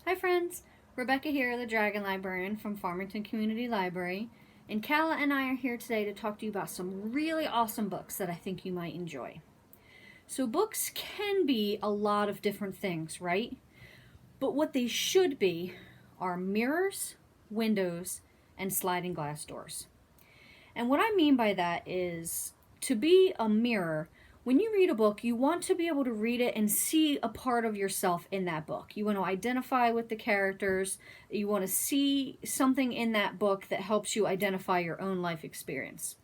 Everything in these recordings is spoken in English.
Hi friends, Rebecca here, the Dragon Librarian from Farmington Community Library, and Kala and I are here today to talk to you about some really awesome books that I think you might enjoy. So books can be a lot of different things, right? But what they should be are mirrors, windows, and sliding glass doors. And what I mean by that is to be a mirror. When you read a book, you want to be able to read it and see a part of yourself in that book. You want to identify with the characters. You want to see something in that book that helps you identify your own life experience.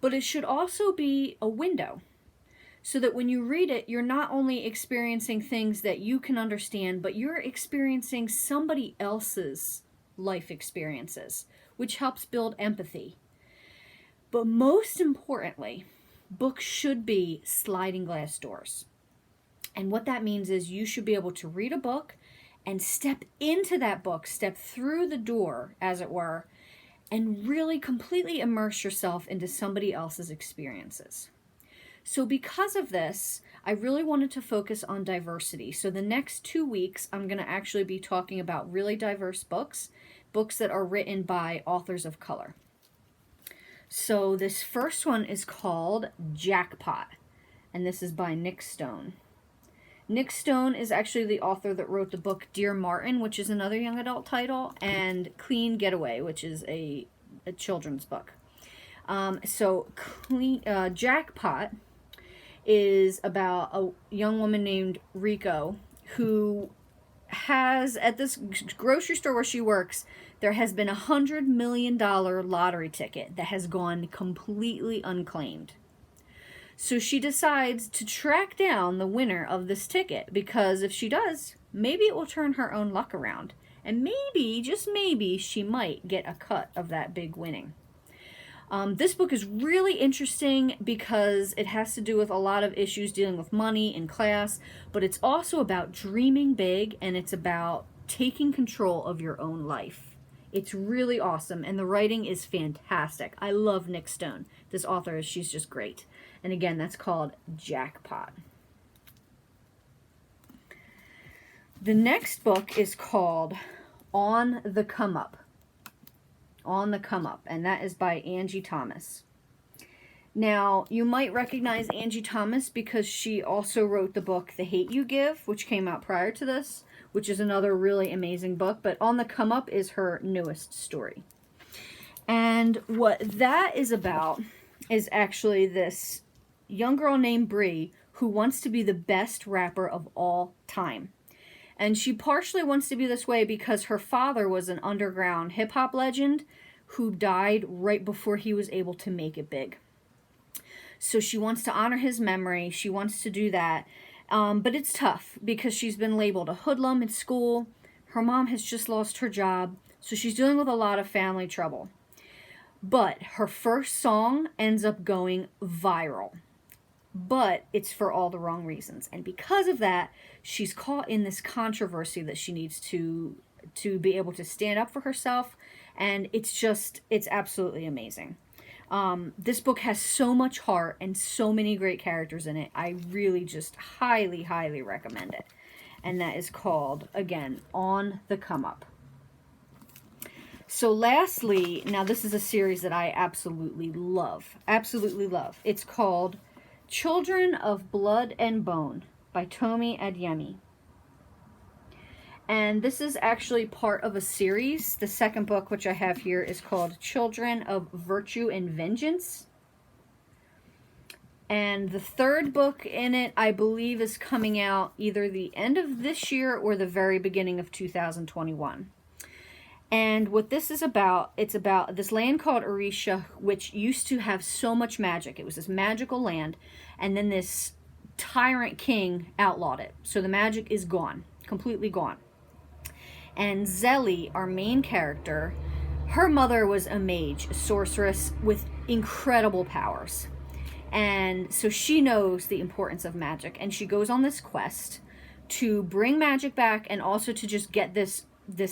But it should also be a window so that when you read it, you're not only experiencing things that you can understand, but you're experiencing somebody else's life experiences, which helps build empathy. But most importantly, books should be sliding glass doors. And what that means is you should be able to read a book and step into that book, step through the door, as it were, and really completely immerse yourself into somebody else's experiences. So because of this, I really wanted to focus on diversity. So the next 2 weeks, I'm going to actually be talking about really diverse books, books that are written by authors of color. So this first one is called Jackpot, and this is by Nick Stone. Nick Stone is actually the author that wrote the book Dear Martin, which is another young adult title, and Clean Getaway, which is a children's book. Jackpot is about a young woman named Rico who has, at this grocery store where she works, there has been $100 million lottery ticket that has gone completely unclaimed. So she decides to track down the winner of this ticket because if she does, maybe it will turn her own luck around. And maybe, just maybe, she might get a cut of that big winning. This book is really interesting because it has to do with a lot of issues dealing with money and class, but it's also about dreaming big and it's about taking control of your own life. It's really awesome and the writing is fantastic. I love Nick Stone. This author, she's just great. And again, that's called Jackpot. The next book is called On the Come Up. On the Come Up, and that is by Angie Thomas. Now, you might recognize Angie Thomas because she also wrote the book The Hate You Give, which came out prior to this, which is another really amazing book, but On the Come Up is her newest story. And what that is about is actually this young girl named Bree who wants to be the best rapper of all time. And she partially wants to be this way because her father was an underground hip-hop legend who died right before he was able to make it big. So she wants to honor his memory. She wants to do that. But it's tough because she's been labeled a hoodlum in school. Her mom has just lost her job. So she's dealing with a lot of family trouble. But her first song ends up going viral. But it's for all the wrong reasons. And because of that, she's caught in this controversy that she needs to be able to stand up for herself. And it's absolutely amazing. This book has so much heart and so many great characters in it. I really just highly, highly recommend it. And that is called, again, On the Come Up. So lastly, now this is a series that I absolutely love. Absolutely love. It's called Children of Blood and Bone by Tomi Adeyemi. And this is actually part of a series. The second book, which I have here, is called Children of Virtue and Vengeance. And the third book in it, I believe, is coming out either the end of this year or the very beginning of 2021. And what this is about, it's about this land called Orisha, which used to have so much magic. It was this magical land, and then this tyrant king outlawed it. So the magic is gone, completely gone. And Zelly, our main character, her mother was a mage, a sorceress with incredible powers. And so she knows the importance of magic, and she goes on this quest to bring magic back and also to just get this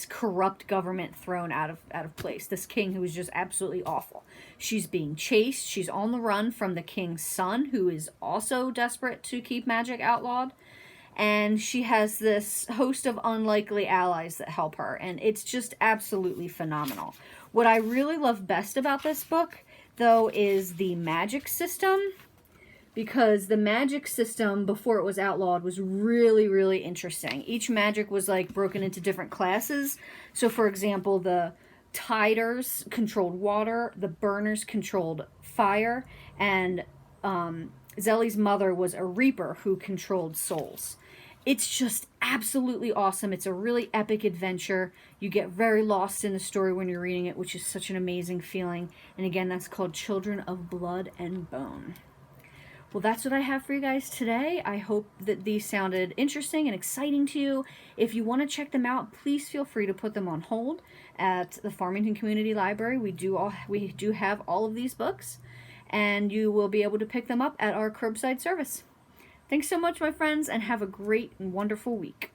corrupt government thrown out of place. This king who is just absolutely awful. She's being chased. She's on the run from the king's son, who is also desperate to keep magic outlawed. and she has this host of unlikely allies that help her, and it's just absolutely phenomenal. What I really love best about this book, though, is the magic system, because the magic system before it was outlawed was really, really interesting. Each magic was like broken into different classes. So for example, the Tiders controlled water, the Burners controlled fire, and Zelly's mother was a Reaper who controlled souls. It's just absolutely awesome. It's a really epic adventure. You get very lost in the story when you're reading it, which is such an amazing feeling. And again, that's called Children of Blood and Bone. Well, that's what I have for you guys today. I hope that these sounded interesting and exciting to you. If you want to check them out, please feel free to put them on hold at the Farmington Community Library. We do have all of these books, and you will be able to pick them up at our curbside service. Thanks so much, my friends, and have a great and wonderful week.